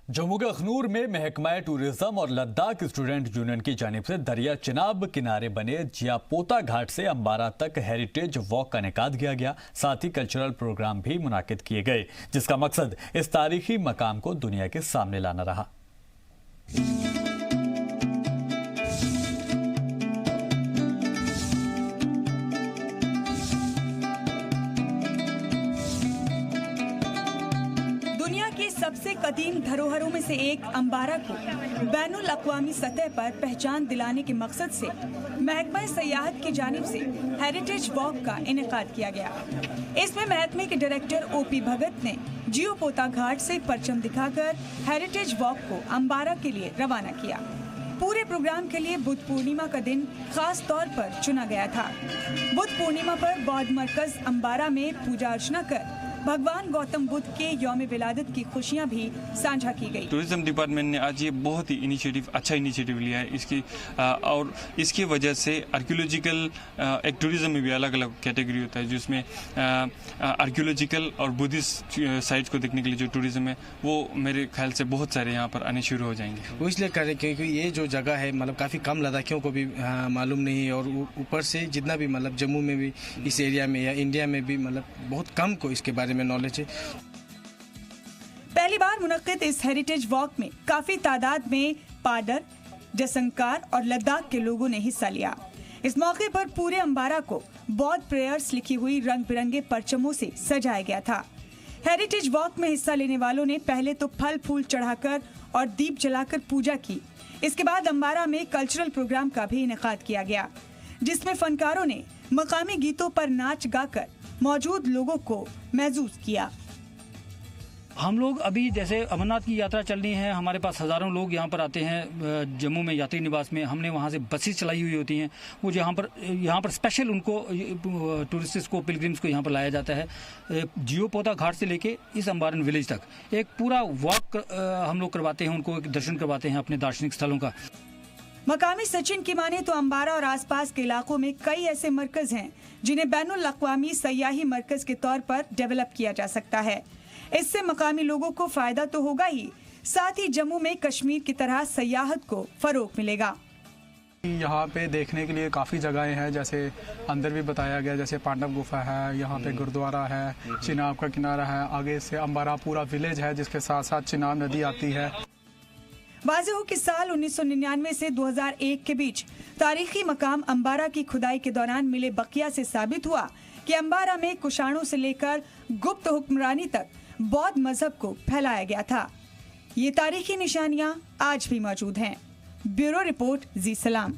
जम्मू के अखनूर में महकमा टूरिज्म और लद्दाख स्टूडेंट यूनियन की जानिब से दरिया चिनाब किनारे बने जियापोता घाट से अंबारा तक हेरिटेज वॉक का इनेकाद किया गया। साथ ही कल्चरल प्रोग्राम भी मुनाकिद किए गए, जिसका मकसद इस तारीखी मकाम को दुनिया के सामने लाना रहा। दुनिया की सबसे कदीम धरोहरों में से एक अंबारा को बैनुल अक़वामी सतह पर पहचान दिलाने के मकसद से महकमा सयाहत की जानिब से हेरिटेज वॉक का इनेकाद किया गया। इसमें महकमे के डायरेक्टर ओपी भगत ने जियापोता घाट से परचम दिखाकर हेरिटेज वॉक को अंबारा के लिए रवाना किया। पूरे प्रोग्राम के लिए बुद्ध पूर्णिमा का दिन खास तौर पर चुना गया था। बुद्ध पूर्णिमा पर बौद्ध मरकज अंबारा में पूजा अर्चना कर भगवान गौतम बुद्ध के यौम विलादत की खुशियां भी साझा की गई। टूरिज्म डिपार्टमेंट ने आज ये बहुत ही अच्छा इनिशिएटिव लिया है और इसकी वजह से आर्कियोलॉजिकल एक टूरिज्म में भी अलग अलग कैटेगरी होता है, जिसमें आर्कियोलॉजिकल और बुद्धिस्ट साइट्स को देखने के लिए जो टूरिज्म है वो मेरे ख्याल से बहुत सारे यहाँ पर आने शुरू हो जाएंगे। वो इसलिए करें क्योंकि ये जो जगह है मतलब काफ़ी कम लद्दाखियों को भी मालूम नहीं है, और ऊपर से जितना भी मतलब जम्मू में भी इस एरिया में या इंडिया में भी मतलब बहुत कम को इसके बारे में नॉलेज है। पहली बार मुनक्किद इस हेरिटेज वॉक में काफी तादाद में पाडर, जसंकार और लद्दाख के लोगों ने हिस्सा लिया। इस मौके पर पूरे अंबारा को बौद्ध प्रेयर्स लिखी हुई रंग बिरंगे परचमों से सजाया गया था। हेरिटेज वॉक में हिस्सा लेने वालों ने पहले तो फल फूल चढ़ाकर और दीप जलाकर पूजा की। इसके बाद अंबारा में कल्चरल प्रोग्राम का भी इनेकाद किया गया, जिसमें फनकारों ने मकामी गीतों पर नाच गाकर मौजूद लोगों को महसूस किया। हम लोग अभी जैसे अमरनाथ की यात्रा चलनी है, हमारे पास हज़ारों लोग यहाँ पर आते हैं जम्मू में यात्री निवास में। हमने वहाँ से बसेस चलाई हुई होती हैं, वो यहाँ पर स्पेशल उनको टूरिस्ट को पिलग्रिम्स को यहाँ पर लाया जाता है। जियापोता घाट से लेके इस अंबारन विलेज तक एक पूरा वॉक हम लोग करवाते हैं, उनको एक दर्शन करवाते हैं अपने दार्शनिक स्थलों का। मकामी सचिन की माने तो अंबारा और आसपास के इलाकों में कई ऐसे मरकज हैं जिन्हें बैनुल अक़वामी सयाही मरकज के तौर पर डेवलप किया जा सकता है। इससे मकामी लोगों को फायदा तो होगा ही, साथ ही जम्मू में कश्मीर की तरह सयाहत को फरोग मिलेगा। यहाँ पे देखने के लिए काफ़ी जगहें हैं, जैसे अंदर भी बताया गया, जैसे पांडव गुफा है, यहाँ पे गुरुद्वारा है, चिनाब का किनारा है, आगे से अंबारा पूरा विलेज है जिसके साथ साथ चिनाब नदी आती है। वाज़ेह हो कि साल 1999 से 2001 के बीच तारीखी मकाम अंबारा की खुदाई के दौरान मिले बकिया से साबित हुआ कि अंबारा में कुषाणों से लेकर गुप्त हुक्मरानी तक बौद्ध मजहब को फैलाया गया था। ये तारीखी निशानियां आज भी मौजूद हैं। ब्यूरो रिपोर्ट, जी सलाम।